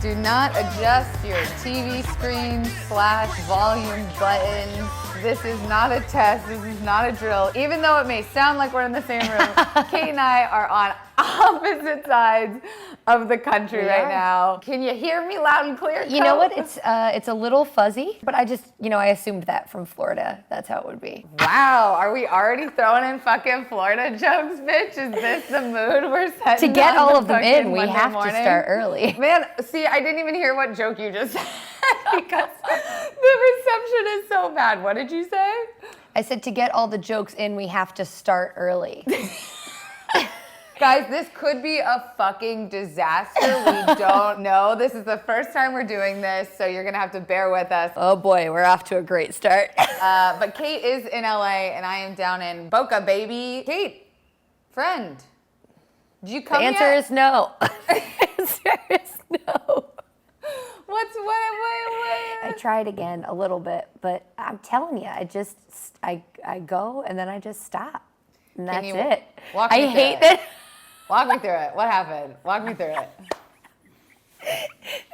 Do not adjust your TV screen / volume buttons. This is not a test. This is not a drill. Even though it may sound like we're in the same room, Kate and I are on opposite sides of the country right now. Can you hear me loud and clear? You know what? It's a little fuzzy, but I just, I assumed that from Florida. That's how it would be. Wow, are we already throwing in fucking Florida jokes, bitch? Is this the mood we're setting? To get all of them in, we Monday have morning? to start early. Man, see, I didn't even hear what joke you just said because the reception is so bad. What did you say? I said to get all the jokes in, we have to start early. Guys, this could be a fucking disaster. We don't know. This is the first time we're doing this, so you're gonna have to bear with us. Oh boy, we're off to a great start. But Kate is in LA and I am down in Boca, baby. Kate, friend, did you come The answer is no. The answer is no. What? I tried again a little bit, but I'm telling you, I go and then I just stop. And that's it. I hate that. Walk me through it. What happened? Walk me through it.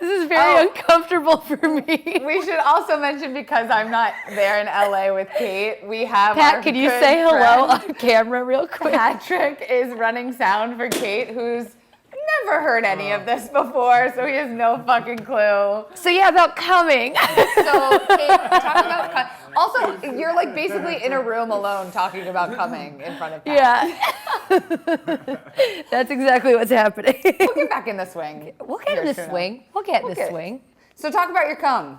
This is very uncomfortable for me. We should also mention, because I'm not there in LA with Kate, we have Pat, can you say hello on camera real quick? Patrick is running sound for Kate, who's never heard any of this before, so he has no fucking clue. So yeah, about coming. So Kate, talk about also, you're like basically in a room alone talking about coming in front of Pat. Yeah. That's exactly what's happening. We'll get back in the swing. We'll get in the swing. We'll get in the swing. So talk about your cum.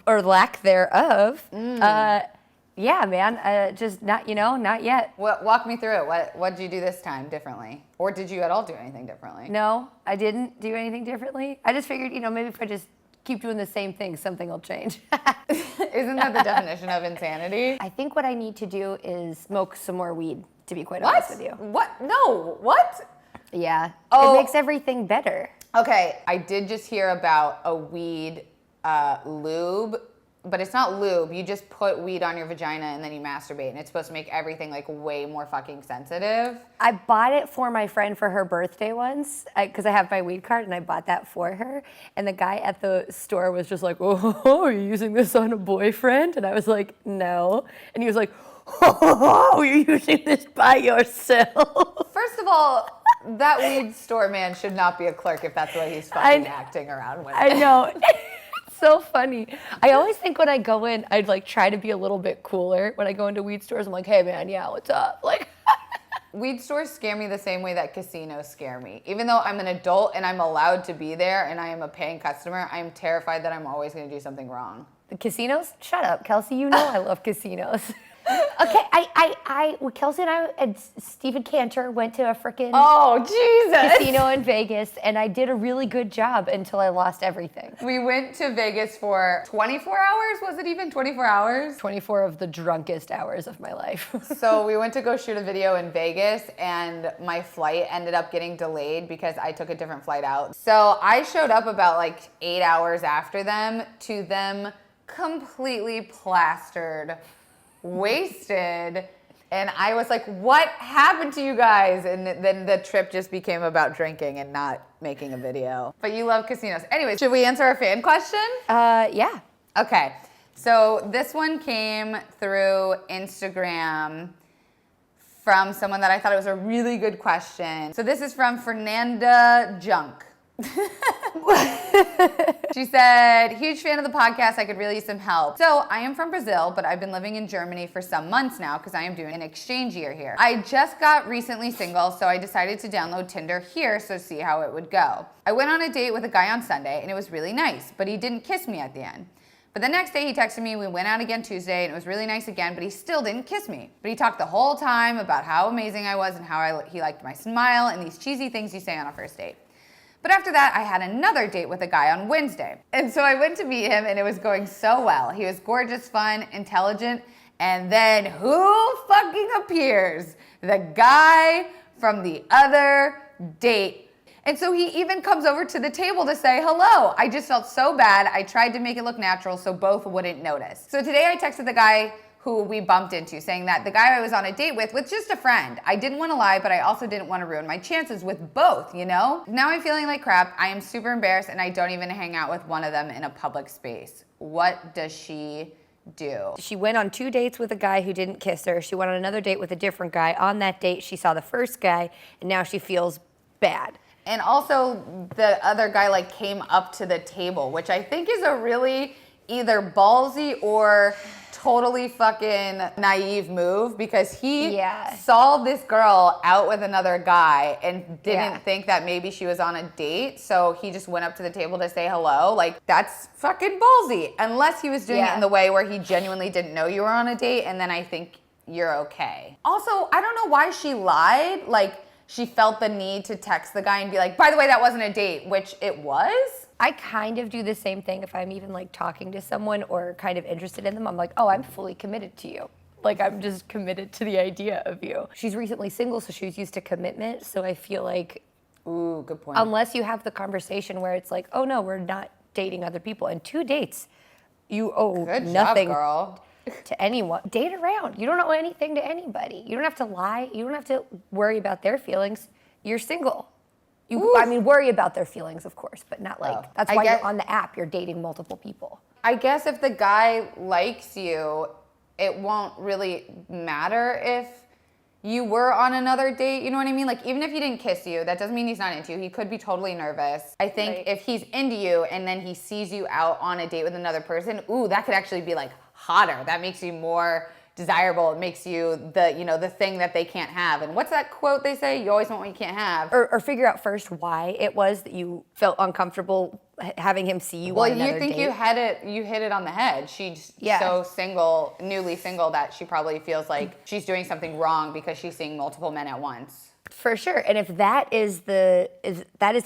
Or lack thereof. Yeah, man. Just not yet. Walk me through it. What did you do this time differently? Or did you at all do anything differently? No, I didn't do anything differently. I just figured, maybe if I just keep doing the same thing, something will change. Isn't that the definition of insanity? I think what I need to do is smoke some more weed, to be quite honest with you. What? No. What? Yeah. Oh. It makes everything better. Okay, I did just hear about a weed lube, but it's not lube. You just put weed on your vagina and then you masturbate, and it's supposed to make everything like way more fucking sensitive. I bought it for my friend for her birthday once, because I have my weed card, and I bought that for her. And the guy at the store was just like, "Oh, are you using this on a boyfriend?" And I was like, "No." And he was like, "Oh, you're using this by yourself." First of all, that weed store man should not be a clerk if that's what he's fucking acting around with. I know. So funny. I always think when I go in, I'd like try to be a little bit cooler. When I go into weed stores, I'm like, "Hey man, yeah, what's up?" Like, weed stores scare me the same way that casinos scare me. Even though I'm an adult and I'm allowed to be there and I am a paying customer, I am terrified that I'm always going to do something wrong. the casinos? Shut up, Kelsey. You know I love casinos. Okay, Kelsey and I and Stephen Cantor went to a freaking casino in Vegas, and I did a really good job until I lost everything. We went to Vegas for 24 hours. Was it even 24 hours? 24 of the drunkest hours of my life. So we went to go shoot a video in Vegas, and my flight ended up getting delayed because I took a different flight out. So I showed up about like 8 hours after them, to them completely plastered, wasted, and I was like, what happened to you guys? And then the trip just became about drinking and not making a video. But you love casinos. Anyway, should we answer a fan question? Yeah. Okay, so this one came through Instagram from someone that I thought it was a really good question. So this is from Fernanda Junk. She said, huge fan of the podcast. I could really use some help. So I am from Brazil, but I've been living in Germany for some months now because I am doing an exchange year here. I just got recently single, so I decided to download Tinder here to see how it would go. I went on a date with a guy on Sunday and it was really nice, but he didn't kiss me at the end. But the next day he texted me, we went out again Tuesday and it was really nice again, but he still didn't kiss me. But he talked the whole time about how amazing I was and how he liked my smile and these cheesy things you say on a first date. But after that, I had another date with a guy on Wednesday. And so I went to meet him and it was going so well. He was gorgeous, fun, intelligent, and then who fucking appears? The guy from the other date. And so he even comes over to the table to say hello. I just felt so bad. I tried to make it look natural so both wouldn't notice. So today I texted the guy who we bumped into, saying that the guy I was on a date with just a friend. I didn't want to lie, but I also didn't want to ruin my chances with both, you know? Now I'm feeling like crap. I am super embarrassed and I don't even hang out with one of them in a public space. What does she do? She went on 2 dates with a guy who didn't kiss her. She went on another date with a different guy. On that date, she saw the first guy, and now she feels bad. And also, the other guy like came up to the table, which I think is a really either ballsy or totally fucking naive move, because he saw this girl out with another guy and didn't think that maybe she was on a date, so he just went up to the table to say hello. Like, that's fucking ballsy, unless he was doing it in the way where he genuinely didn't know you were on a date, and then I think you're okay. Also, I don't know why she lied. Like, she felt the need to text the guy and be like, by the way, that wasn't a date, which it was. I kind of do the same thing if I'm even like talking to someone or kind of interested in them. I'm like, oh, I'm fully committed to you. Like, I'm just committed to the idea of you. She's recently single, so she's used to commitment. So I feel like, ooh, good point. Unless you have the conversation where it's like, oh no, we're not dating other people. And 2 dates, you owe nothing girl. to anyone. Date around. You don't owe anything to anybody. You don't have to lie. You don't have to worry about their feelings. You're single. I mean, worry about their feelings, of course, but not like, that's why you're on the app, you're dating multiple people. I guess if the guy likes you, it won't really matter if you were on another date, you know what I mean? Like, even if he didn't kiss you, that doesn't mean he's not into you. He could be totally nervous. I think if he's into you and then he sees you out on a date with another person, ooh, that could actually be like hotter. That makes you more desirable. It makes you the thing that they can't have. And what's that quote they say? You always want what you can't have. Or figure out first why it was that you felt uncomfortable having him see you on another date. Well, you hit it on the head. She's so single, newly single, that she probably feels like she's doing something wrong because she's seeing multiple men at once. For sure. And if that is the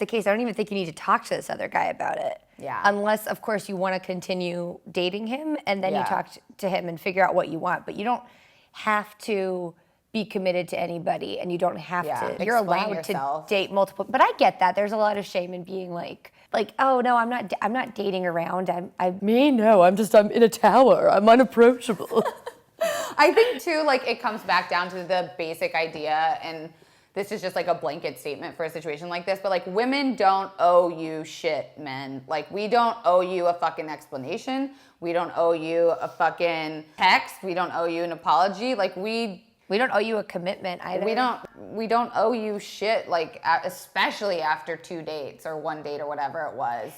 case, I don't even think you need to talk to this other guy about it. Yeah. Unless, of course, you want to continue dating him, and then you talk to him and figure out what you want. But you don't have to be committed to anybody, and you don't have to. You're allowed to date multiple. But I get that. There's a lot of shame in being like, oh no, I'm not dating around. I'm in a tower. I'm unapproachable. I think too, like, it comes back down to the basic idea, and this is just like a blanket statement for a situation like this, but like, women don't owe you shit, men. Like, we don't owe you a fucking explanation. We don't owe you a fucking text. We don't owe you an apology. Like, we don't owe you a commitment either. We don't owe you shit, like, especially after 2 dates or 1 date or whatever it was.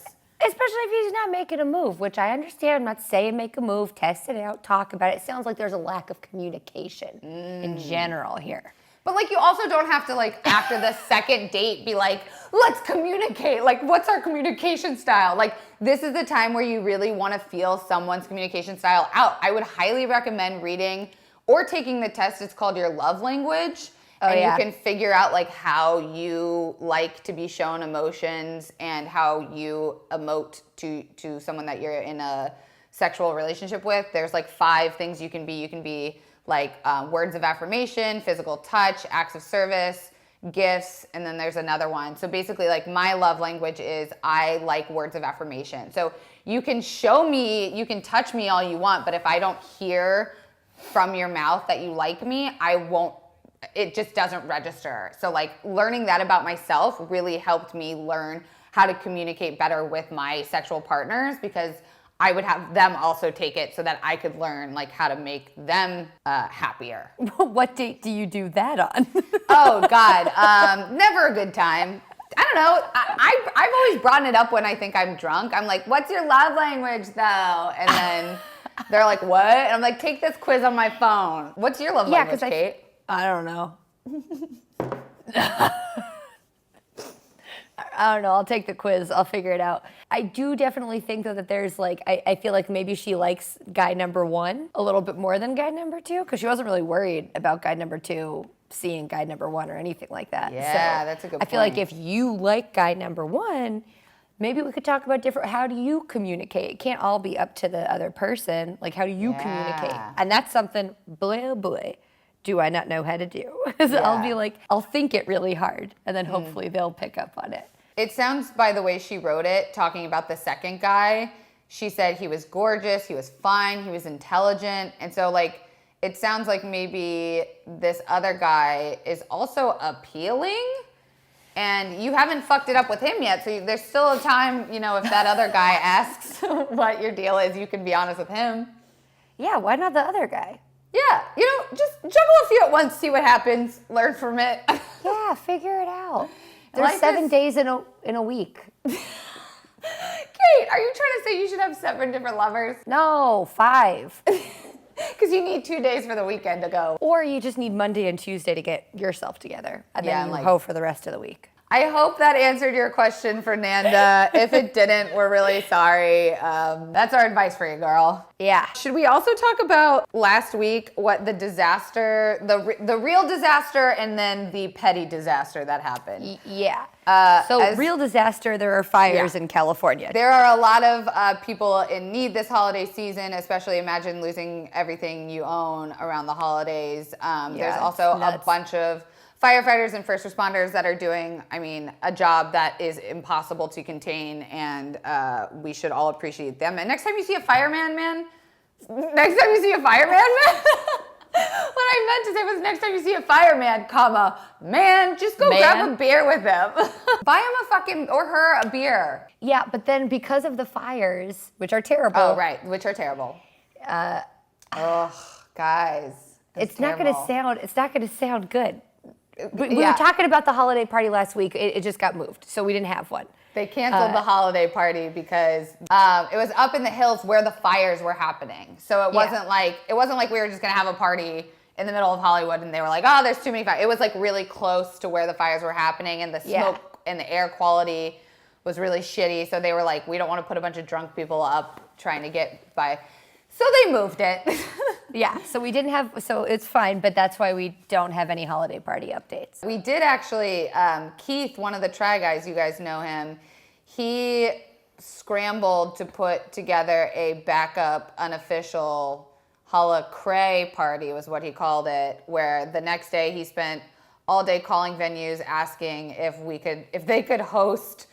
Especially if he's not making a move, which I understand. I'm not saying make a move, test it out, talk about it. It sounds like there's a lack of communication in general here. But like, you also don't have to, like, after the second date be like, let's communicate. Like, what's our communication style? Like, this is the time where you really want to feel someone's communication style out. I would highly recommend reading or taking the test. It's called your love language. You can figure out like how you like to be shown emotions and how you emote to someone that you're in a sexual relationship with. There's like 5 things you can be. You can be like words of affirmation, physical touch, acts of service, gifts, and then there's another one. So basically, like, my love language is I like words of affirmation. So you can show me, you can touch me all you want, but if I don't hear from your mouth that you like me, it just doesn't register. So like, learning that about myself really helped me learn how to communicate better with my sexual partners, because I would have them also take it so that I could learn like how to make them happier. What date do you do that on? Oh God, never a good time. I don't know. I've always brought it up when I think I'm drunk. I'm like, what's your love language though? And then they're like, what? And I'm like, take this quiz on my phone. What's your love language, Kate? I don't know. I don't know. I'll take the quiz. I'll figure it out. I do definitely think, though, that there's like, I feel like maybe she likes guy number 1 a little bit more than guy number 2, because she wasn't really worried about guy number 2 seeing guy number 1 or anything like that. Yeah, so that's a good point. I feel like if you like guy number 1, maybe we could talk about how do you communicate? It can't all be up to the other person. Like, how do you communicate? And that's something, boy, do I not know how to do. I'll be like, I'll think it really hard, and then hopefully they'll pick up on it. It sounds, by the way she wrote it, talking about the second guy, she said he was gorgeous, he was fine, he was intelligent. And so like, it sounds like maybe this other guy is also appealing. And you haven't fucked it up with him yet, so there's still a time, if that other guy asks what your deal is, you can be honest with him. Yeah, why not the other guy? Yeah, just juggle a few at once, see what happens, learn from it. Yeah, figure it out. There's Life 7 is- days in a week. Kate, are you trying to say you should have 7 different lovers? No, 5. Because you need 2 days for the weekend to go. Or you just need Monday and Tuesday to get yourself together, and Yeah, then you like- hoe for the rest of the week. I hope that answered your question, Fernanda. If it didn't, we're really sorry. That's our advice for you, girl. Yeah. Should we also talk about last week what the disaster, the real disaster, and then the petty disaster that happened? Yeah. As- Real disaster, there are fires in California. There are a lot of people in need this holiday season, especially imagine losing everything you own around the holidays. There's also a nuts. bunch of firefighters and first responders that are doing, a job that is impossible to contain, and we should all appreciate them. And next time you see a fireman, man, what I meant to say was next time you see a fireman, man, just go grab a beer with him. Buy him or her a beer. Yeah, but then because of the fires, which are terrible. Oh, right, which are terrible. Guys. It's not going to sound good. We Yeah. were talking about the holiday party last week. It just got moved, so we didn't have one. They canceled the holiday party because it was up in the hills where the fires were happening. So it wasn't like we were just gonna have a party in the middle of Hollywood and they were like, oh, there's too many fires. It was like really close to where the fires were happening, and the smoke and the air quality was really shitty. So they were like, we don't want to put a bunch of drunk people up trying to get by. So they moved it. Yeah, so it's fine, but that's why we don't have any holiday party updates. We did actually, Keith, one of the Try Guys, you guys know him, he scrambled to put together a backup unofficial Hala Cray party was what he called it, where the next day he spent all day calling venues asking if they could host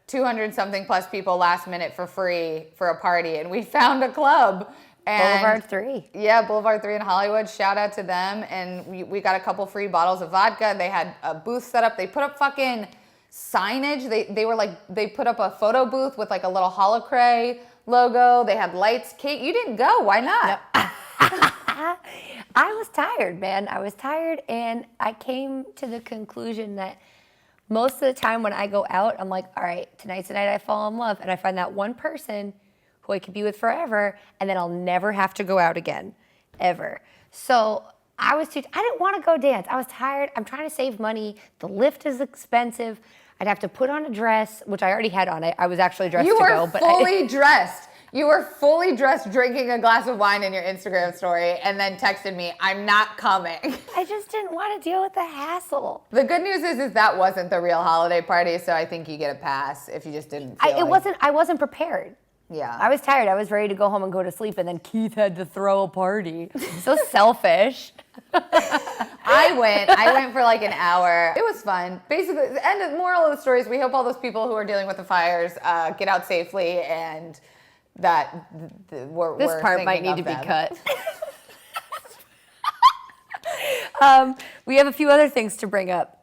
200 something plus people last minute for free for a party, and we found a club. And Boulevard 3. Yeah, Boulevard 3 in Hollywood. Shout out to them. And we got a couple free bottles of vodka. They had a booth set up. They put up fucking signage. They put up a photo booth with like a little Holocray logo. They had lights. Kate, you didn't go. Why not? I was tired, man. I was tired, and I came to the conclusion that most of the time when I go out, I'm like, all right, tonight's the night I fall in love, and I find that one person who I could be with forever, and then I'll never have to go out again, ever. So I didn't want to go dance. I was tired. I'm trying to save money. The lift is expensive. I'd have to put on a dress, which I already had on. I was actually dressed to go. But fully dressed. You were fully dressed, drinking a glass of wine in your Instagram story, and then texted me, I'm not coming. I just didn't want to deal with the hassle. The good news is that wasn't the real holiday party, so I think you get a pass if you just didn't feel I wasn't prepared. Yeah. I was tired. I was ready to go home and go to sleep, and then Keith had to throw a party. So selfish. I went for like an hour. It was fun. Basically, the moral of the story is we hope all those people who are dealing with the fires get out safely, and that we're This part might thinking need to of be them. cut. We have a few other things to bring up.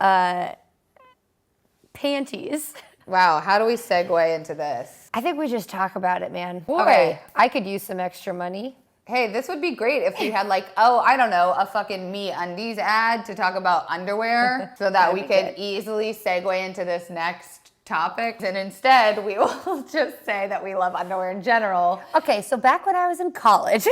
Panties. Wow, how do we segue into this? I think we just talk about it, man. Boy, Okay. I could use some extra money. Hey, this would be great if we had a fucking Me Undies ad to talk about underwear so that we could easily segue into this next topic. And instead, we will just say that we love underwear in general. Okay, so back when I was in college,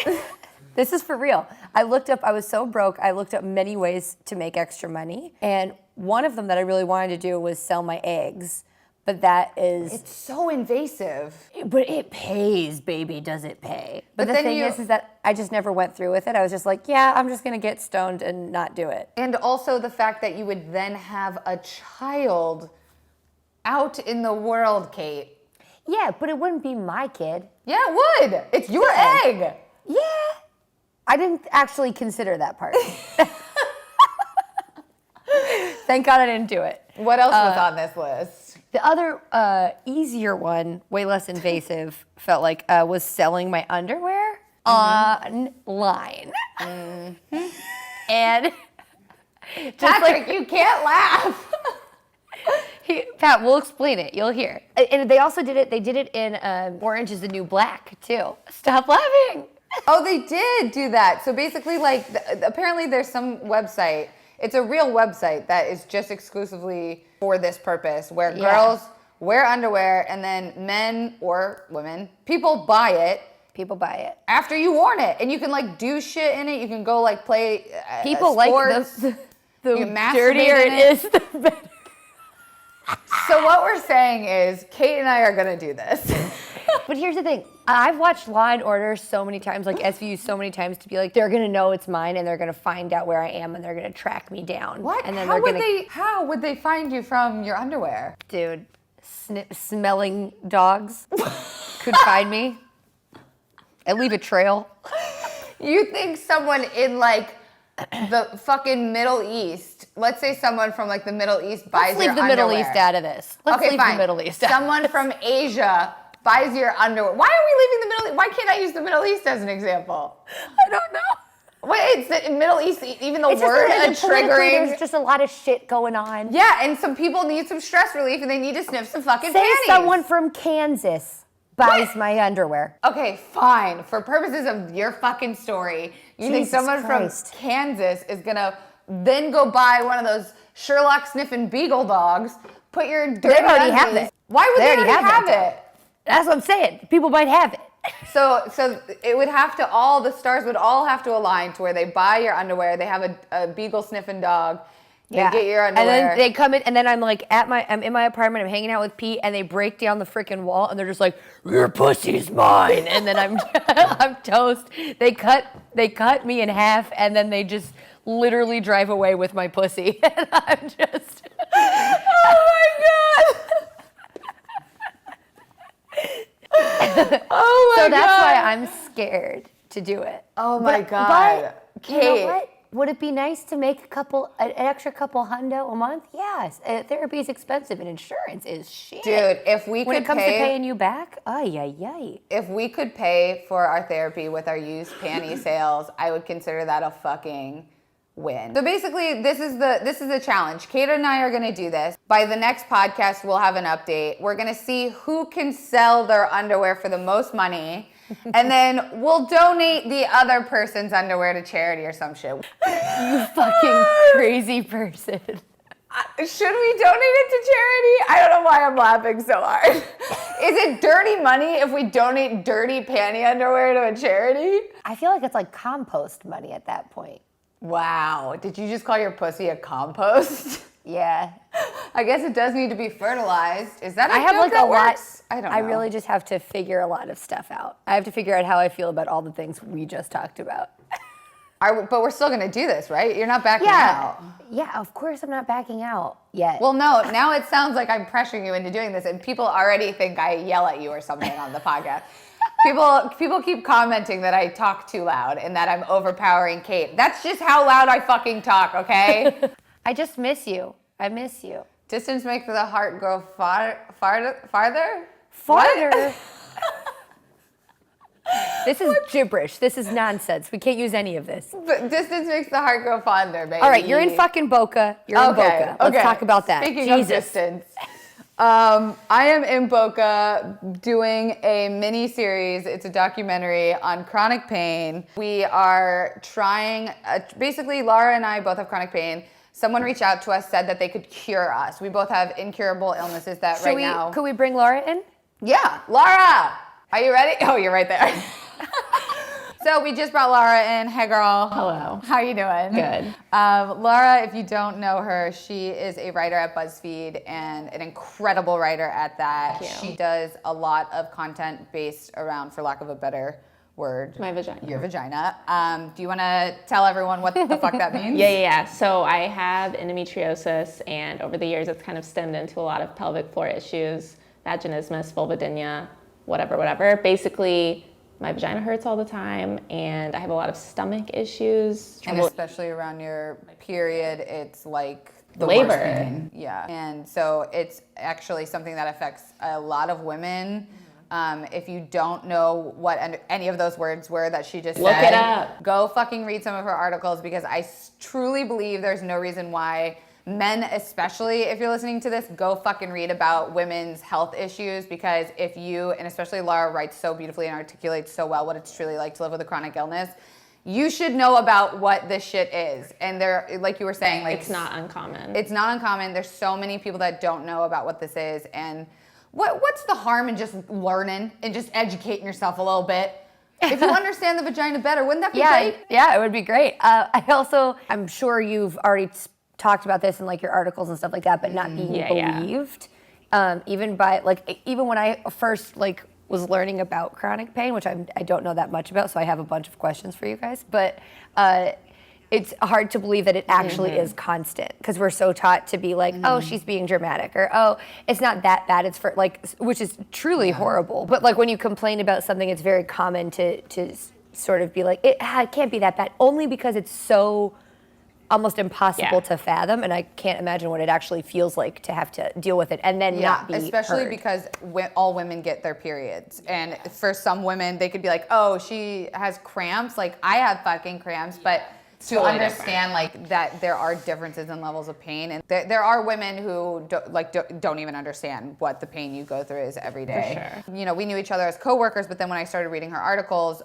this is for real. I was so broke, I looked up many ways to make extra money. And one of them that I really wanted to do was sell my eggs. But It's so invasive. But it pays, baby, does it pay? But the then thing is that I just never went through with it. I was just like, yeah, I'm just gonna get stoned and not do it. And also the fact that you would then have a child out in the world, Kate. Yeah, but it wouldn't be my kid. Yeah, it would. It's your egg. Yeah. I didn't actually consider that part. Thank God I didn't do it. What else was on this list? The other easier one, way less invasive, felt like was selling my underwear online. And Patrick, you can't laugh. Pat, we'll explain it. You'll hear. And they also did it. They did it in Orange is the New Black too. Stop laughing. Oh, they did do that. So basically, like, apparently there's some website. It's a real website that is just exclusively for this purpose, where girls wear underwear and then men or women, people buy it. People buy it After you worn it. And you can, like, do shit in it. You can go, like, play people sports. like the You masturbate dirtier in it is, the better. So what we're saying is Kate and I are going to do this. But here's the thing. I've watched Law and Order so many times, like SVU so many times, to be like, they're going to know it's mine and they're going to find out where I am and they're going to track me down. What? And then How would they find you from your underwear? Dude, smelling dogs could find me and leave a trail. You think someone in, like, the fucking Middle East, let's say someone from, like, the Middle East buys your underwear. Let's leave the Middle East out of this. Let's leave the Middle East out. Someone from Asia buys your underwear. Why are we leaving the Middle East? Why can't I use the Middle East as an example? I don't know. Wait, it's the Middle East, even the It's word just triggering. There's just a lot of shit going on. Yeah, and some people need some stress relief and they need to sniff some fucking Say panties. someone from Kansas buys my underwear. Okay, fine. For purposes of your fucking story, you think Jesus someone Christ. from Kansas is gonna then go buy one of those Sherlock sniffing beagle dogs, put your dirty They already have undies- it. Why would they already have that, it? That's what I'm saying. People might have it. So it would have to, all the stars would all have to align to where they buy your underwear, they have a beagle sniffing dog, they get your underwear. And then they come in, and then I'm like I'm in my apartment, I'm hanging out with Pete, and they break down the freaking wall, and they're just like, your pussy's mine. And then I'm I'm toast. They cut me in half, and then they just literally drive away with my pussy. And I'm just, oh my God. Oh my God. So that's why I'm scared to do it. Oh my God. But Kate. you know what? Would it be nice to make an extra couple hundo a month? Yes. Therapy is expensive and insurance is shit. Dude, if we when could it comes pay, to paying you back, ay. if we could pay for our therapy with our used panty sales, I would consider that a fucking win. So basically, this is the challenge. Kate and I are gonna do this. By the next podcast, we'll have an update. We're gonna see who can sell their underwear for the most money, and then we'll donate the other person's underwear to charity or some shit. You fucking crazy person. Should we donate it to charity? I don't know why I'm laughing so hard. Is it dirty money if we donate dirty panty underwear to a charity? I feel like it's like compost money at that point. Wow. Did you just call your pussy a compost? Yeah. I guess it does need to be fertilized. Is that a I have joke like that a lot. works? I don't know. I really just have to figure a lot of stuff out. I have to figure out how I feel about all the things we just talked about. But we're still going to do this, right? You're not backing out. Yeah, of course I'm not backing out yet. Well, no, now it sounds like I'm pressuring you into doing this, and people already think I yell at you or something on the podcast. People keep commenting that I talk too loud and that I'm overpowering Kate. That's just how loud I fucking talk, okay? I just miss you. I miss you. Distance makes the heart grow farther? Farther? This is gibberish. This is nonsense. We can't use any of this. But distance makes the heart grow fonder, baby. All right, you're in fucking Boca. You're in Boca. Let's talk about that. Speaking of distance, I am in Boca doing a mini series. It's a documentary on chronic pain. We are trying, basically Laura and I both have chronic pain. Someone reached out to us, said that they could cure us. We both have incurable illnesses that now. Could we bring Laura in? Yeah, Laura, are you ready? Oh, you're right there. So we just brought Laura in. Hey, girl. Hello. How you doing? Good. Laura, if you don't know her, she is a writer at BUZZFEED and an incredible writer at that. Thank you. She does a lot of content based around, for lack of a better word, My vagina. your vagina. Do you want to tell everyone what the fuck that means? Yeah. So I have endometriosis, and over the years, it's kind of stemmed into a lot of pelvic floor issues, vaginismus, vulvodynia, whatever. Basically, my vagina hurts all the time, and I have a lot of stomach issues. And especially around your period, it's like the labor. worst pain. Yeah. And so it's actually something that affects a lot of women. If you don't know what any of those words were that she just Look said, it up. go fucking read some of her articles, because I truly believe there's no reason why men, especially if you're listening to this, go fucking read about women's health issues, because if you, and especially Laura writes so beautifully and articulates so well what it's truly like to live with a chronic illness, you should know about what this shit is. And there, like you were saying, like It's not uncommon. it's not uncommon. There's so many people that don't know about what this is, and what's the harm in just learning and just educating yourself a little bit? If you understand the vagina better, wouldn't that be great? Yeah, it would be great. I'm sure you've already talked about this in like your articles and stuff like that, but not being believed, even when I first like was learning about chronic pain, which I don't know that much about, so I have a bunch of questions for you guys, but it's hard to believe that it actually is constant, because we're so taught to be like, oh, she's being dramatic, or oh, it's not that bad, it's for like, which is truly horrible. But like when you complain about something, it's very common to sort of be like, it can't be that bad, only because it's so almost impossible to fathom, and I can't imagine what it actually feels like to have to deal with it and then not be especially heard. because all women get their periods, and for some women they could be like, oh, she has cramps, like I have fucking cramps, but to Totally understand like that there are differences in levels of pain, and there are women who don't even understand what the pain you go through is every day. For sure. You know, we knew each other as coworkers, but then when I started reading her articles,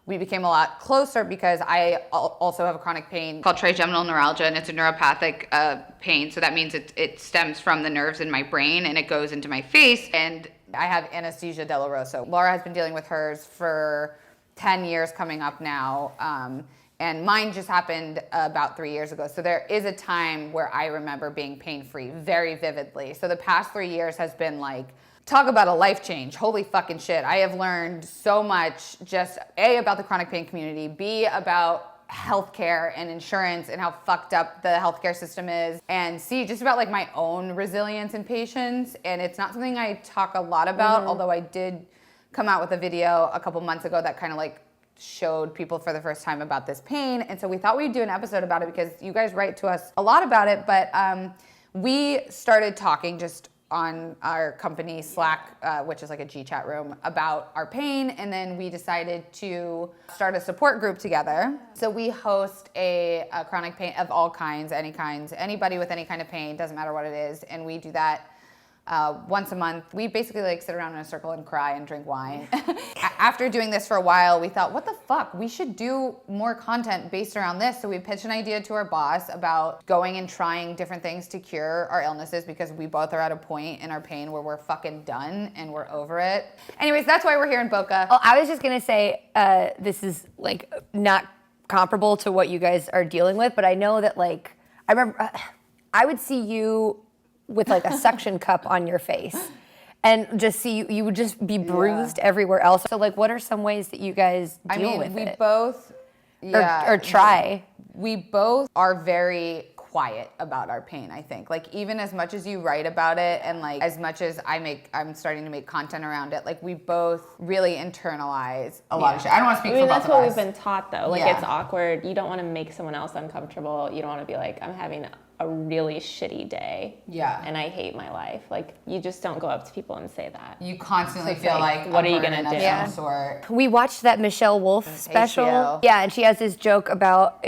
we became a lot closer, because I also have a chronic pain called trigeminal neuralgia, and it's a neuropathic pain. So that means it stems from the nerves in my brain, and it goes into my face, and I have anesthesia dolorosa. Laura has been dealing with hers for 10 years coming up now. And mine just happened about 3 years ago. So there is a time where I remember being pain-free very vividly. So the past 3 years has been like, talk about a life change. Holy fucking shit. I have learned so much, just A, about the chronic pain community, B, about healthcare and insurance and how fucked up the healthcare system is, and C, just about like my own resilience and patience. And it's not something I talk a lot about, although I did come out with a video a couple months ago that kind of like showed people for the first time about this pain. And so we thought we'd do an episode about it, because you guys write to us a lot about it. But we started talking just on our company Slack, which is like a G chat room, about our pain. And then we decided to start a support group together. So we host a chronic pain of all kinds, anybody with any kind of pain, doesn't matter what it is. And we do that once a month. We basically like sit around in a circle and cry and drink wine. After doing this for a while, we thought, what the fuck? We should do more content based around this. So we pitched an idea to our boss about going and trying different things to cure our illnesses, because we both are at a point in our pain where we're fucking done and we're over it. Anyways, that's why we're here in Boca. Oh, I was just gonna say, this is like not comparable to what you guys are dealing with, but I know that like, I remember I would see you with like a suction cup on your face, and just see you would just be bruised everywhere else. So like, what are some ways that you guys deal with it? We both, or try. We both are very quiet about our pain, I think. Like, even as much as you write about it, and like as much as I'm starting to make content around it, like we both really internalize a lot of shit. I don't want to speak for both of us. That's what we've been taught though. Like it's awkward. You don't want to make someone else uncomfortable. You don't want to be like, I'm having a really shitty day. Yeah. And I hate my life. Like, you just don't go up to people and say that. You constantly feel like what are you gonna do? Of some sort. We watched that Michelle Wolf special. HBO. Yeah, and she has this joke about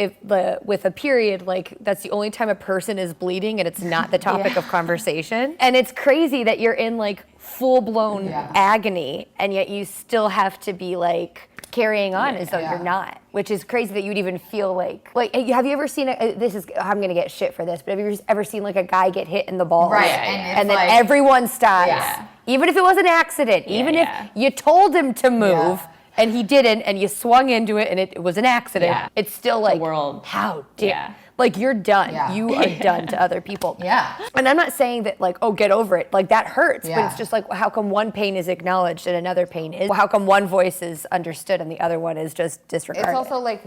with a period, like that's the only time a person is bleeding and it's not the topic of conversation. And it's crazy that you're in like full-blown agony, and yet you still have to be like carrying on as though you're not, which is crazy that you'd even feel like have you ever seen I'm gonna get shit for this, but have you ever seen like a guy get hit in the balls? Right, and then like, everyone stops, even if it was an accident, even if you told him to move and he didn't, and you swung into it and it was an accident, it's still like, the world. How dare like you're done. You are done to other people. And I'm not saying that like, oh, get over it. Like that hurts, but it's just like, how come one pain is acknowledged and another pain is? How come one voice is understood and the other one is just disregarded? It's also like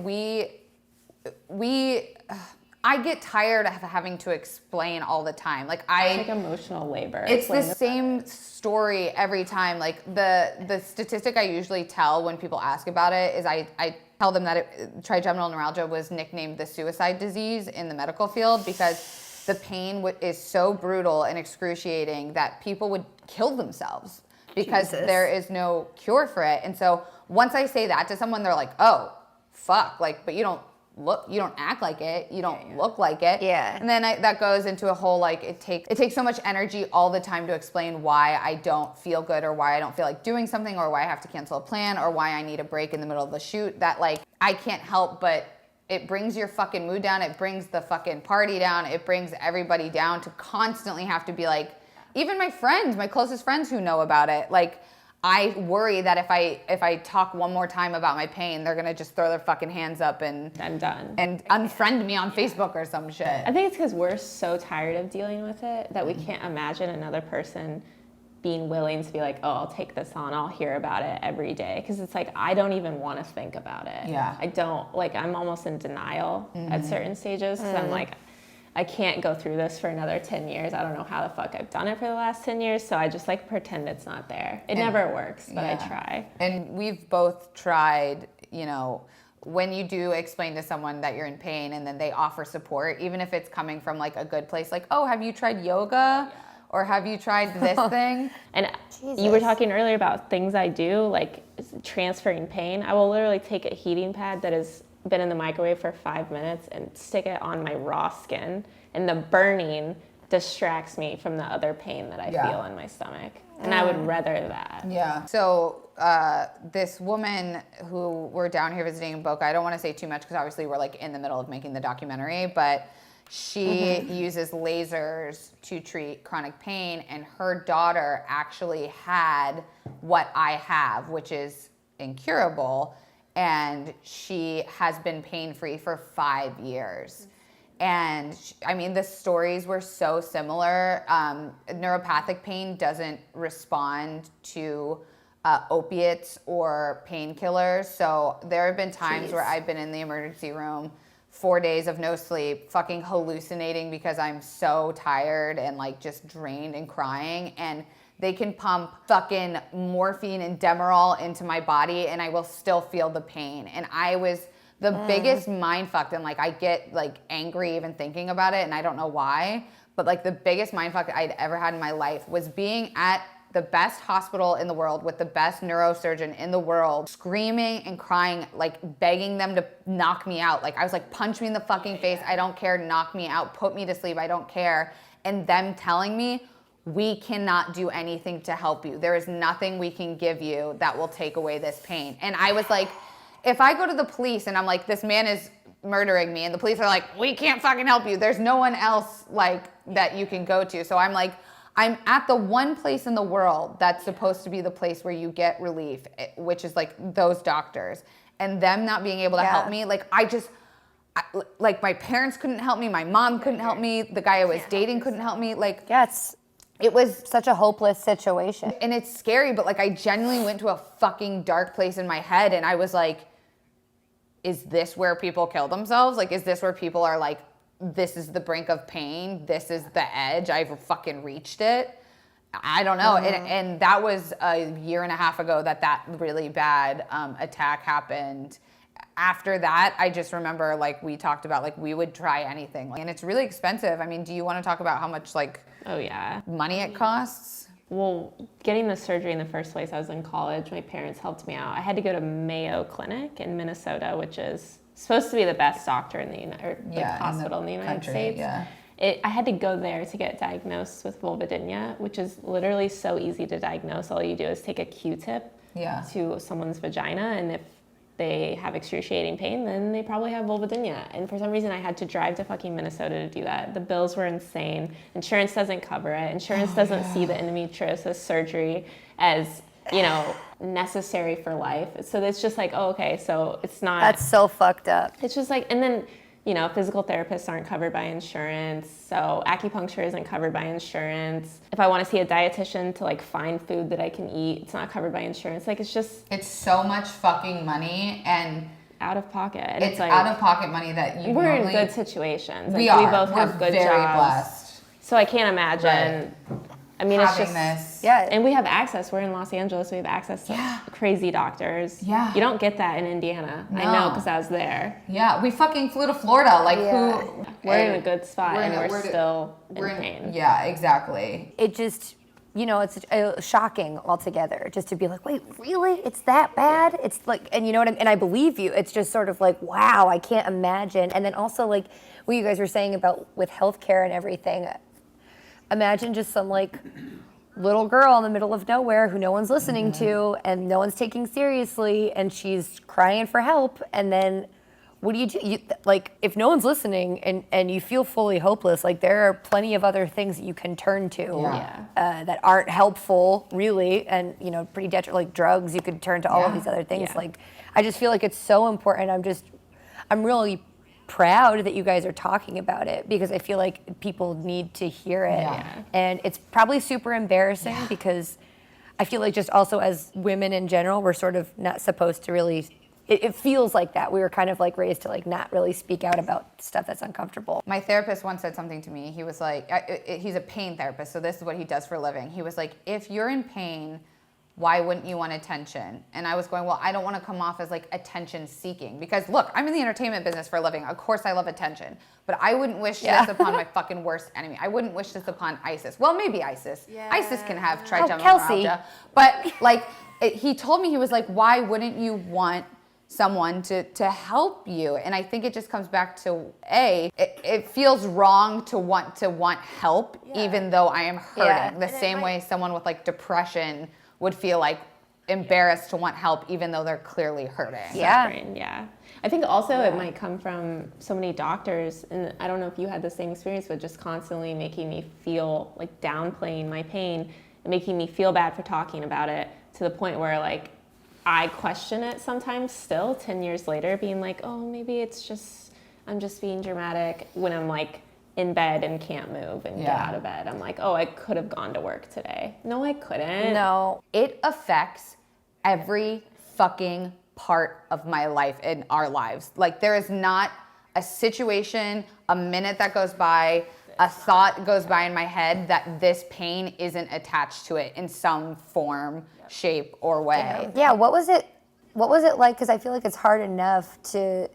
I get tired of having to explain all the time. Like it's like emotional labor. It's the same story every time. Like the statistic I usually tell when people ask about it is I tell them that trigeminal neuralgia was nicknamed the suicide disease in the medical field, because the pain is so brutal and excruciating that people would kill themselves because Jesus. there is no cure for it. And so once I say that to someone, they're like, oh, fuck, like, but you don't act like it, you don't look like it. Yeah. And then that goes into a whole, like, it takes so much energy all the time to explain why I don't feel good, or why I don't feel like doing something, or why I have to cancel a plan, or why I need a break in the middle of the shoot, that, like, I can't help but it brings your fucking mood down, it brings the fucking party down, it brings everybody down to constantly have to be like, even my friends, my closest friends who know about it, like, I worry that if I talk one more time about my pain, they're gonna just throw their fucking hands up and I'm done. And unfriend me on Facebook or some shit. I think it's because we're so tired of dealing with it that we can't imagine another person being willing to be like, oh, I'll take this on, I'll hear about it every day. Because it's like, I don't even want to think about it. Yeah. I don't, like, I'm almost in denial at certain stages, because I'm like, I can't go through this for another 10 years. I don't know how the fuck I've done it for the last 10 years. So I just, like, pretend it's not there. It never works, but I try. And we've both tried, you know, when you do explain to someone that you're in pain and then they offer support, even if it's coming from, like, a good place, like, oh, have you tried yoga? Or have you tried this thing? And Jesus. you were talking earlier about things I do, like transferring pain. I will literally take a heating pad that has been in the microwave for 5 minutes and stick it on my raw skin, and the burning distracts me from the other pain that I feel in my stomach. And I would rather that. Yeah. So this woman who we're down here visiting in Boca, I don't want to say too much because obviously we're, like, in the middle of making the documentary, but she uses lasers to treat chronic pain, and her daughter actually had what I have, which is incurable, and she has been pain-free for 5 years. And I mean, the stories were so similar. Neuropathic pain doesn't respond to opiates or painkillers. So there have been times where I've been in the emergency room 4 days of no sleep, fucking hallucinating because I'm so tired and, like, just drained and crying. And they can pump fucking morphine and Demerol into my body and I will still feel the pain. And I was the biggest mind fucked, and, like, I get, like, angry even thinking about it, and I don't know why, but, like, the biggest mind fuck I'd ever had in my life was being at the best hospital in the world with the best neurosurgeon in the world, screaming and crying, like, begging them to knock me out. Like, I was like, punch me in the fucking face, I don't care, knock me out, put me to sleep, I don't care. And them telling me, we cannot do anything to help you. There is nothing we can give you that will take away this pain. And I was like, if I go to the police and I'm like, this man is murdering me, and the police are like, we can't fucking help you, there's no one else, like, that you can go to. So I'm like, I'm at the one place in the world that's supposed to be the place where you get relief, which is, like, those doctors, and them not being able to help me. Like, like, my parents couldn't help me, my mom couldn't help me, the guy I was dating couldn't help me. Like, it was such a hopeless situation. And it's scary, but, like, I genuinely went to a fucking dark place in my head, and I was like, is this where people kill themselves? Like, is this where people are like, this is the brink of pain, this is the edge, I've fucking reached it? I don't know. And that was a year and a half ago that really bad attack happened. After that, I just remember, like, we talked about, like, we would try anything. And it's really expensive. I mean, do you want to talk about how much, like, money it costs? Well, getting the surgery in the first place, I was in college. My parents helped me out. I had to go to Mayo Clinic in Minnesota, which is supposed to be the best doctor in the hospital in the United States. Yeah. I had to go there to get diagnosed with vulvodynia, which is literally so easy to diagnose. All you do is take a Q-tip to someone's vagina, and if they have excruciating pain, then they probably have vulvodynia. And for some reason, I had to drive to fucking Minnesota to do that. The bills were insane. Insurance doesn't cover it. Insurance doesn't see the endometriosis surgery as, you know, necessary for life. So it's just like, oh, okay, so it's not. That's so fucked up. It's just like, and then, you know, physical therapists aren't covered by insurance, so acupuncture isn't covered by insurance. If I want to see a dietitian to, like, find food that I can eat, it's not covered by insurance. Like, it's so much fucking money, and out of pocket. And it's like, out of pocket money that we're in good situations. Like, we are. We both have good very jobs. Blessed. So I can't imagine. Right. I mean, having it's just this. Yeah. And we have access. We're in Los Angeles. We have access to crazy doctors. Yeah. You don't get that in Indiana. No. I know because I was there. Yeah, we fucking flew to Florida. Like, We're in a good spot, and we're still in pain. Yeah, exactly. It just you know, it's shocking altogether just to be like, wait, really? It's that bad? It's like, and you know what and I believe you. It's just sort of like, wow, I can't imagine. And then also like what you guys were saying about with healthcare and everything, imagine just some like little girl in the middle of nowhere who no one's listening to and no one's taking seriously, and she's crying for help, and then what do you do? Like, if no one's listening and you feel fully hopeless, like there are plenty of other things that you can turn to that aren't helpful, really, and you know, pretty detrimental, like drugs. You could turn to all of these other things. Like, I just feel like it's so important. I'm really proud that you guys are talking about it because I feel like people need to hear it. And it's probably super embarrassing because I feel like just also as women in general, we're sort of not supposed to really. It feels like that. We were kind of like raised to like not really speak out about stuff that's uncomfortable. My therapist once said something to me. He was like, he's a pain therapist, so this is what he does for a living. He was like, if you're in pain, why wouldn't you want attention? And I was going, well, I don't want to come off as like attention seeking because look, I'm in the entertainment business for a living. Of course I love attention, but I wouldn't wish this upon my fucking worst enemy. I wouldn't wish this upon ISIS. Well, maybe ISIS. ISIS can have trigeminal neuralgia. But like, he told me, he was like, why wouldn't you want someone to help you? And I think it just comes back to it feels wrong to want help even though I am hurting. The same way someone with like depression would feel like embarrassed to want help even though they're clearly hurting. Yeah. I think also it might come from so many doctors, and I don't know if you had the same experience, but just constantly making me feel like downplaying my pain and making me feel bad for talking about it to the point where like I question it sometimes still 10 years later, being like, oh, maybe I'm just being dramatic when I'm like in bed and can't move and get out of bed. I'm like, oh, I could have gone to work today. No, I couldn't. No, it affects every fucking part of my life in our lives. Like there is not a situation, a minute that goes by, a thought goes by in my head that this pain isn't attached to it in some form, shape, or way. Yeah, what was it like? Because I feel like it's hard enough to,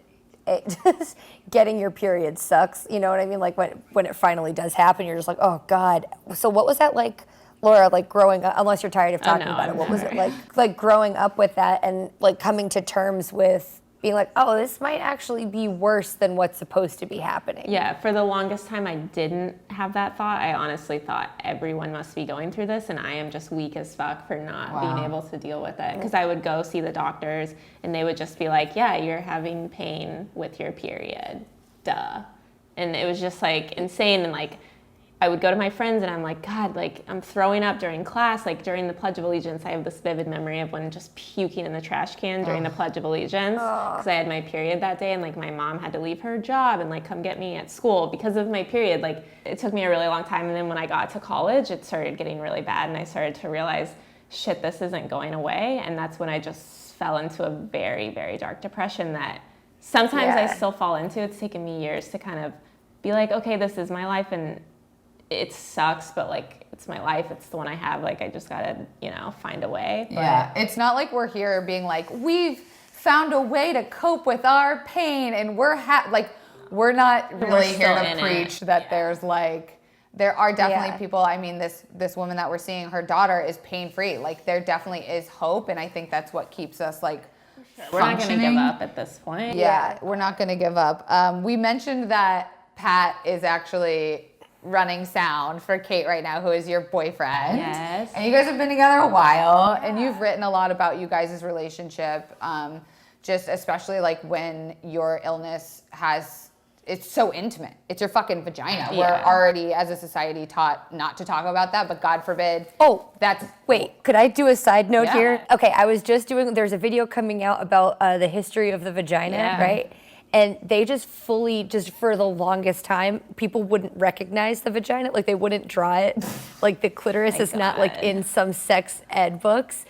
just getting your period sucks, you know what I mean? Like when it finally does happen, you're just like, oh God. So what was that like, Laura, like growing up, unless you're tired of talking about it, what was it like growing up with that and like coming to terms with being like, oh, this might actually be worse than what's supposed to be happening? Yeah, for the longest time I didn't have that thought. I honestly thought everyone must be going through this and I am just weak as fuck for not being able to deal with it. Because I would go see the doctors and they would just be like, yeah, you're having pain with your period, duh. And it was just like insane. And like I would go to my friends and I'm like, God, like I'm throwing up during class, like during the Pledge of Allegiance. I have this vivid memory of when just puking in the trash can during the Pledge of Allegiance because I had my period that day and like my mom had to leave her job and like come get me at school because of my period. Like it took me a really long time, and then when I got to college, it started getting really bad and I started to realize, shit, this isn't going away. And that's when I just fell into a very, very dark depression that sometimes I still fall into. It's taken me years to kind of be like, okay, this is my life and it sucks, but like it's my life, it's the one I have, like I just gotta, you know, find a way. But it's not like we're here being like, we've found a way to cope with our pain and we're we're not really here to preach that there's like, there are definitely people, I mean, this woman that we're seeing, her daughter is pain-free. Like there definitely is hope, and I think that's what keeps us like we're not gonna give up at this point. Yeah, we're not gonna give up. We mentioned that Pat is actually running sound for Kate right now, who is your boyfriend. Yes. And you guys have been together a while, and you've written a lot about you guys' relationship, just especially like when your illness it's so intimate. It's your fucking vagina. Yeah. We're already, as a society, taught not to talk about that, but God forbid. Wait, could I do a side note here? Okay, I was just there's a video coming out about the history of the vagina, right? And they just for the longest time, people wouldn't recognize the vagina. Like they wouldn't draw it. Like the clitoris is not like in some sex ed books.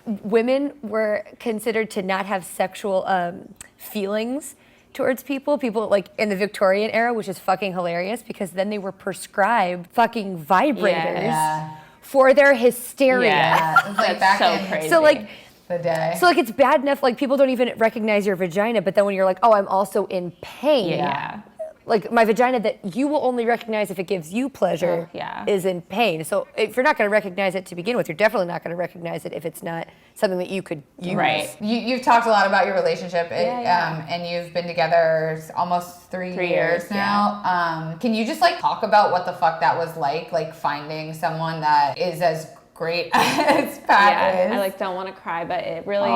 Women were considered to not have sexual feelings towards people like in the Victorian era, which is fucking hilarious because then they were prescribed fucking vibrators for their hysteria. Yeah, it's like back so in crazy. So like, the day. So like it's bad enough, like people don't even recognize your vagina, but then when you're like, oh, I'm also in pain. like my vagina that you will only recognize if it gives you pleasure is in pain. So if you're not going to recognize it to begin with, you're definitely not going to recognize it if it's not something that you could use. Right. You've talked a lot about your relationship, and you've been together almost three years now. Can you just like talk about what the fuck that was like finding someone that is as great as Pat is? I like don't want to cry, but it really,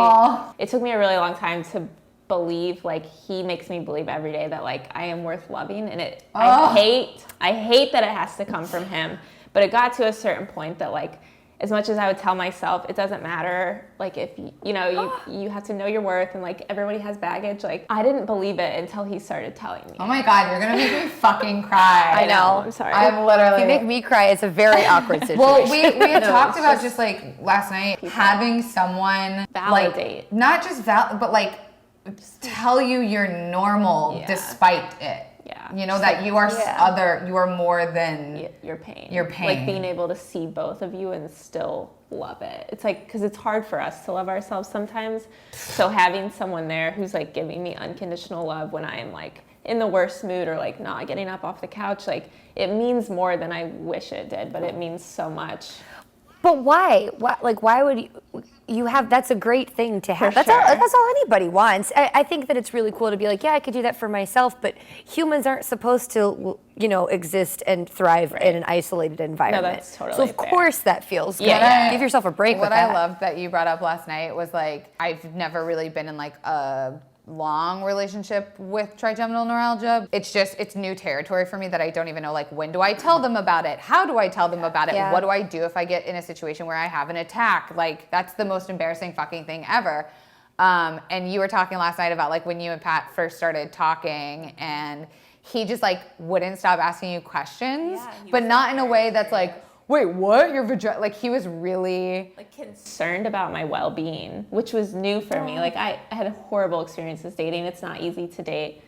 it took me a really long time to believe, like he makes me believe every day that like I am worth loving, and I hate that it has to come from him, but it got to a certain point that like as much as I would tell myself it doesn't matter, like if you have to know your worth, and like everybody has baggage, like I didn't believe it until he started telling me. Oh my God, you're gonna make me fucking cry. I know. I'm sorry. I'm literally. You make me cry. It's a very awkward situation. Well, we had talked about just like last night having someone validate, like, not just but like tell you you're normal despite it. Yeah. You know, that you are you are more than your pain. Your pain. Like being able to see both of you and still love it. It's like, because it's hard for us to love ourselves sometimes. So having someone there who's like giving me unconditional love when I am like in the worst mood or like not getting up off the couch, like it means more than I wish it did, but it means so much. But why? Why would you have? That's a great thing to have. That's all anybody wants. I think that it's really cool to be like, yeah, I could do that for myself. But humans aren't supposed to, exist and thrive in an isolated environment. No, that's totally so of fair. course that feels good. Yeah. Give yourself a break. What with that. I loved that you brought up last night was like, I've never really been in like a long relationship with trigeminal neuralgia. It's new territory for me that I don't even know, like, when do I tell them about it? How do I tell them about it? Yeah. What do I do if I get in a situation where I have an attack? Like, that's the most embarrassing fucking thing ever. And you were talking last night about like when you and Pat first started talking, and he just like wouldn't stop asking you questions, but not in a way that's like, wait, what? Your vagina? Like, he was really like concerned about my well-being, which was new for me. Like I had horrible experiences dating. It's not easy to date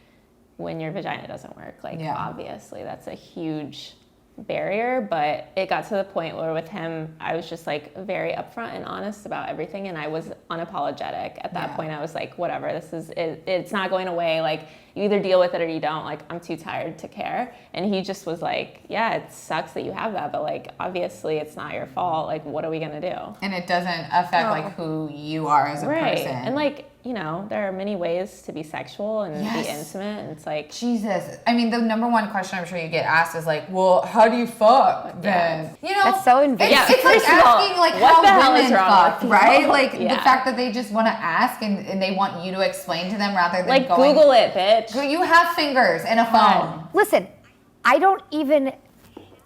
when your vagina doesn't work. Like obviously that's a huge barrier, but it got to the point where with him, I was just like very upfront and honest about everything, and I was unapologetic. At that point, I was like, whatever, this is it, it's not going away. Like, you either deal with it or you don't. Like, I'm too tired to care. And he just was like, yeah, it sucks that you have that, but like, obviously it's not your fault. Like, what are we gonna do? And it doesn't affect like who you are as a person. And like, there are many ways to be sexual and be intimate, and it's like, Jesus. I mean, the number one question I'm sure you get asked is like, well, how do you fuck then? That's so invasive. It's like asking like what the how hell is women wrong fuck, with right? people? Like the fact that they just want to ask and they want you to explain to them rather than like going, Google it, bitch. You have fingers and a phone. Listen, I don't even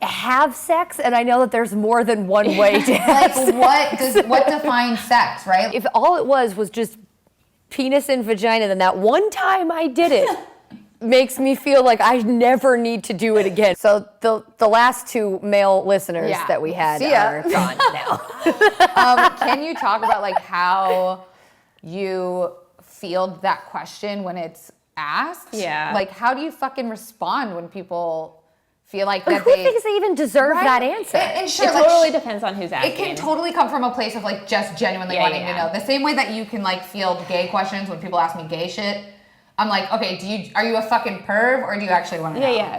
have sex, and I know that there's more than one way to have sex. What defines sex, right? If all it was just penis and vagina, then that one time I did it makes me feel like I never need to do it again. So the last two male listeners that we had are gone now. Can you talk about like how you field that question when it's asked? Yeah. Like, how do you fucking respond when people feel like that who thinks they even deserve that answer? And sure, it like, totally depends on who's asking. it can totally come from a place of like just genuinely wanting to know. The same way that you can like field gay questions when people ask me gay shit. I'm like, okay, are you a fucking perv, or do you actually want to know? Yeah.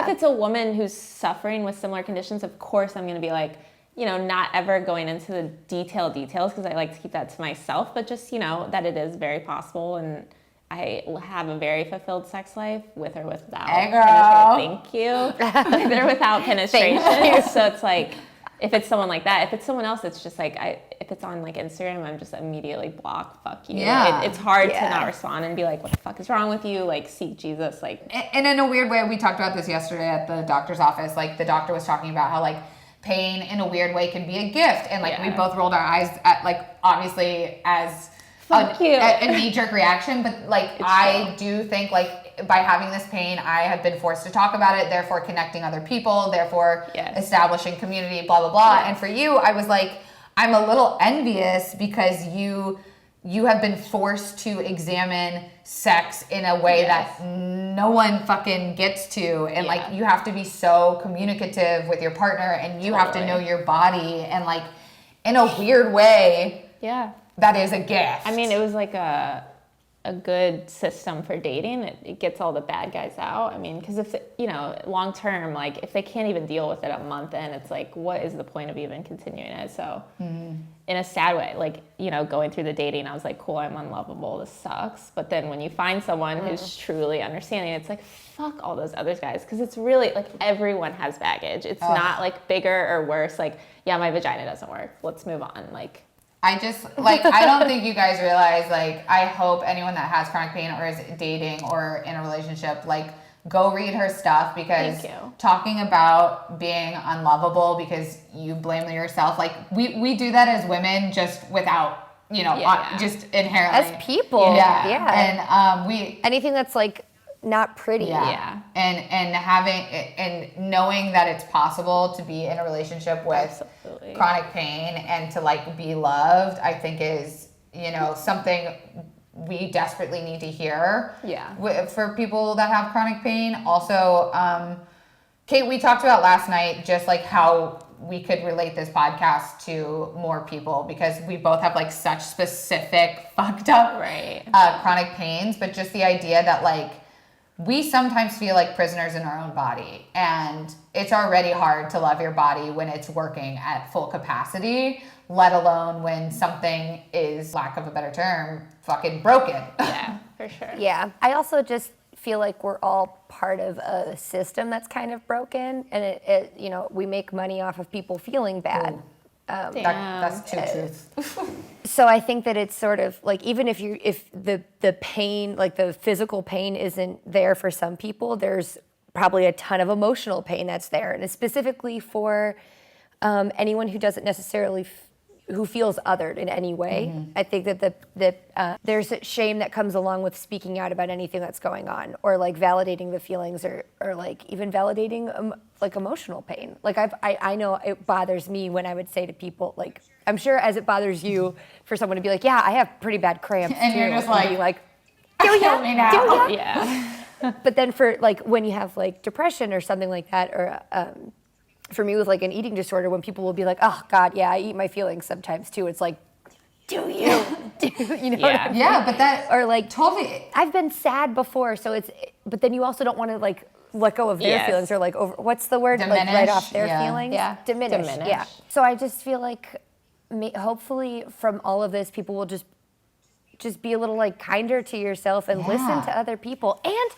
If it's a woman who's suffering with similar conditions, of course I'm going to be like, not ever going into the details because I like to keep that to myself, but just, that it is very possible, and I have a very fulfilled sex life with or without penetration. Thank you. With or without penetration. So it's like, if it's someone like that, if it's someone else, it's just like, if it's on like Instagram, I'm just immediately block, fuck you. Yeah. It's hard to not respond and be like, what the fuck is wrong with you? Like, seek Jesus. Like, and in a weird way, we talked about this yesterday at the doctor's office. Like, the doctor was talking about how like pain in a weird way can be a gift. And like, we both rolled our eyes at like, obviously as a knee-jerk reaction, but like I do think like by having this pain, I have been forced to talk about it, therefore connecting other people, therefore establishing community, blah, blah, blah. And for you, I was like, I'm a little envious because you have been forced to examine sex in a way that no one fucking gets to. And like, you have to be so communicative with your partner, and you have to know your body, and like in a weird way. Yeah. That is a gift. I mean, it was like a a good system for dating. It gets all the bad guys out. I mean, because if, long term, like if they can't even deal with it a month in, it's like, what is the point of even continuing it? So in a sad way, like, going through the dating, I was like, cool, I'm unlovable. This sucks. But then when you find someone who's truly understanding, it's like, fuck all those other guys. Because it's really like everyone has baggage. It's not like bigger or worse. Like, yeah, my vagina doesn't work. Let's move on. Like, I just, like, I don't think you guys realize, like, I hope anyone that has chronic pain or is dating or in a relationship, like, go read her stuff, because talking about being unlovable because you blame yourself, like, we do that as women just without, just inherently. As people. Yeah. And anything that's, like, not pretty. And having and knowing that it's possible to be in a relationship with chronic pain and to like be loved, I think is, something we desperately need to hear. For people that have chronic pain. Also, Kate, we talked about last night just like how we could relate this podcast to more people, because we both have like such specific fucked up chronic pains, but just the idea that like we sometimes feel like prisoners in our own body, and it's already hard to love your body when it's working at full capacity, let alone when something is, lack of a better term, fucking broken. Yeah, for sure. Yeah. I also just feel like we're all part of a system that's kind of broken, and we make money off of people feeling bad. That's two truths. So I think that it's sort of like, even if the pain, like the physical pain isn't there for some people, there's probably a ton of emotional pain that's there. And it's specifically for anyone who doesn't necessarily who feels othered in any way. I think that there's a shame that comes along with speaking out about anything that's going on, or like validating the feelings, or like even validating like emotional pain. Like I know it bothers me when I would say to people, like, I'm sure as it bothers you for someone to be like, yeah, I have pretty bad cramps and too. You're just like, be like, kill me now. Yeah. But then for like when you have like depression or something like that, or for me with like an eating disorder, when people will be like, oh God, yeah, I eat my feelings sometimes too. It's like, do you? What I mean? Yeah, but that, or like, totally. I've been sad before, so but then you also don't want to like let go of their feelings, or like what's the word? Diminish. Like write off their feelings. Yeah. Diminish. Diminish. Yeah. So I just feel like hopefully from all of this, people will just be a little like kinder to yourself and listen to other people. And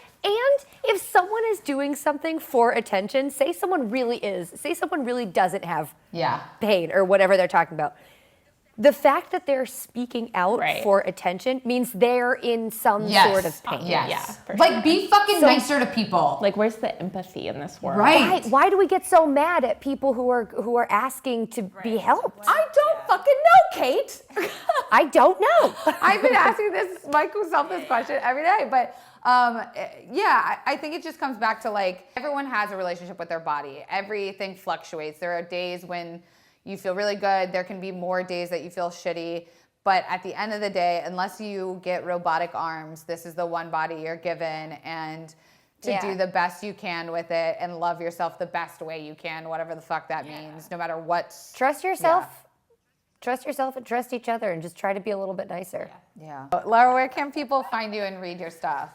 if someone is doing something for attention, say someone really doesn't have pain or whatever they're talking about. The fact that they're speaking out for attention means they're in some sort of pain. Yeah, for like sure. be fucking nicer to people. Like, where's the empathy in this world? Right. Why do we get so mad at people who are asking to be helped? I don't fucking know, Kate. I don't know. I've been asking myself this question every day, but I think it just comes back to like, everyone has a relationship with their body. Everything fluctuates. There are days when you feel really good. There can be more days that you feel shitty. But at the end of the day, unless you get robotic arms, this is the one body you're given, and to do the best you can with it and love yourself the best way you can, whatever the fuck that means, no matter what. Trust yourself. Trust yourself and trust each other, and just try to be a little bit nicer. Yeah. Laura, where can people find you and read your stuff?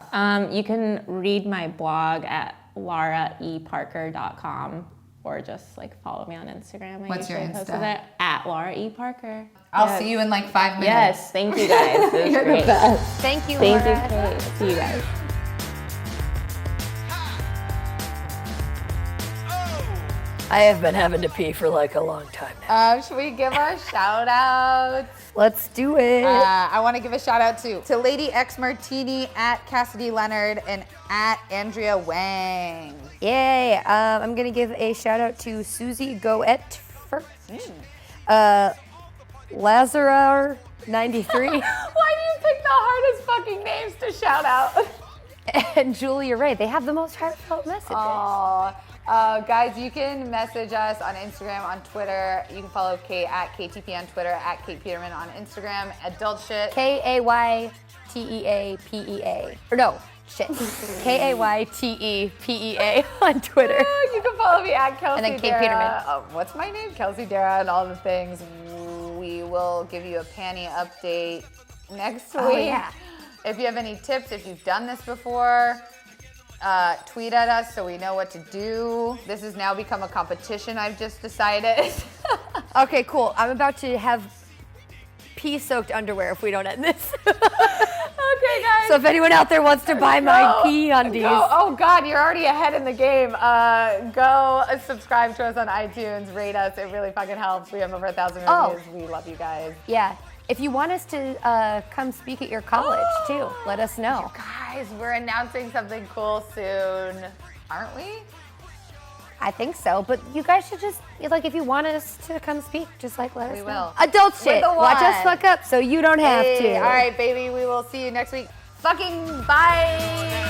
You can read my blog at lauraeparker.com, or just like follow me on Instagram. What's your usually post Insta? it at Laura E. Parker. I'll see you in like 5 minutes. Yes, thank you guys. It was You're great. the best. Thank you, Thank Laura. you, Kate. See you guys. I have been having to pee for like a long time now. Should we give our shout outs? Let's do it. I want to give a shout out to Lady X Martini, at Cassidy Leonard, and at Andrea Wang. Yay. I'm going to give a shout out to Susie Goet first. Lazarar 93. Why do you pick the hardest fucking names to shout out? And Julia Ray. They have the most heartfelt messages. Aww. Guys, you can message us on Instagram, on Twitter. You can follow Kate at KTP on Twitter, at Kate Peterman on Instagram. Adult shit. Kayteapea. Or no, shit. Kayteapea on Twitter. You can follow me at Kelsey And then Kate Dara. Peterman. What's my name? Kelsey Dara, and all the things. We will give you a panty update next week. Oh, yeah. If you have any tips, if you've done this before, tweet at us so we know what to do. This has now become a competition, I've just decided. Okay, cool. I'm about to have pee-soaked underwear if we don't end this. Okay, guys. So if anyone out there wants to buy my pee undies. Oh God, you're already ahead in the game. Go subscribe to us on iTunes, rate us. It really fucking helps. We have over 1,000 reviews. We love you guys. Yeah. If you want us to come speak at your college too, let us know. Guys, we're announcing something cool soon, aren't we? I think so, but you guys should just, like, if you want us to come speak, just like let us know. We will. Adult shit. the Watch us one. fuck up so you don't have to. All right, baby. We will see you next week. Fucking bye.